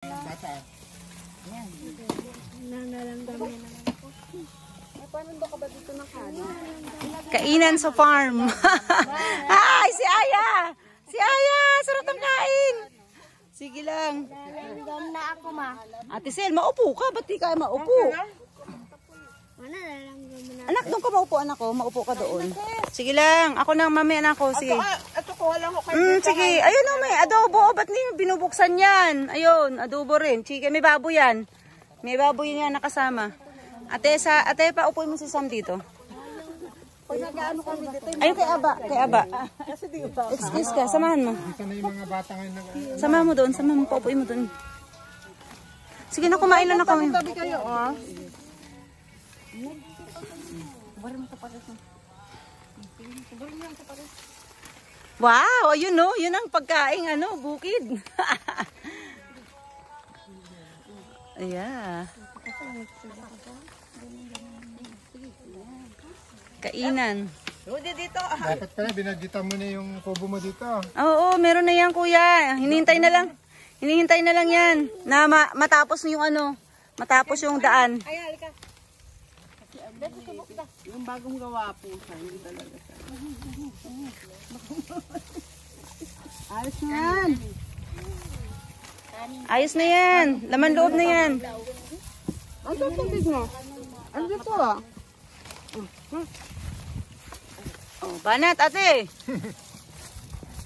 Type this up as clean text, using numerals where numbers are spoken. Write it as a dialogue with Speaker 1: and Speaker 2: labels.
Speaker 1: Bata.
Speaker 2: Nangaramdaman na lang ako.
Speaker 3: Paano ba ka ba dito ng kanin?
Speaker 4: Kainan sa farm. Ay, si Aya! Si Aya! Sarap ng kain! Sige lang.
Speaker 2: Nararamdam na ako, ma.
Speaker 4: Ate Sel, maupo ka. Ba't di ka maupo?
Speaker 2: Nararamdaman na.
Speaker 4: Anak, doon ka maupo, anak ko. Maupo ka doon. Sige lang. Ako nang mami, anak ko. Sige.
Speaker 3: Ito ko, walang ko kayo.
Speaker 4: Sige. Ayun o, may adobo. Ba't niyo binubuksan yan? Ayun, adobo rin. Sige, may baboy yan. May baboy yan nakasama. Ate, paupuin mo si Sam dito.
Speaker 3: Pag nag-ano kami dito,
Speaker 4: Ayun kay Aba. Kay Aba. Excuse ka, samahan mo.
Speaker 1: Dito na yung mga bata ngayon.
Speaker 4: Samahan mo doon. Samahan mo, paupuin mo doon. Sige na, kumain na kami.
Speaker 3: tabi kayo, oh.
Speaker 4: Wow, ayun no, yun ang pagkaing bukid. Ayan. Kainan.
Speaker 3: Dito.
Speaker 1: Dapat pala, binagita mo na yung kubo mo dito.
Speaker 4: Oo, meron na yan kuya. Hinihintay na lang. Hinihintay na lang yan. Na matapos yung matapos yung daan.
Speaker 3: Ay, halika. Yung bagong gawa po siya, hindi talaga siya. Ayos na yan.
Speaker 4: Ayos na yan. Laman loob na yan.
Speaker 3: Ang tubig mo. Ano dito ah?
Speaker 4: Oh, banat ate.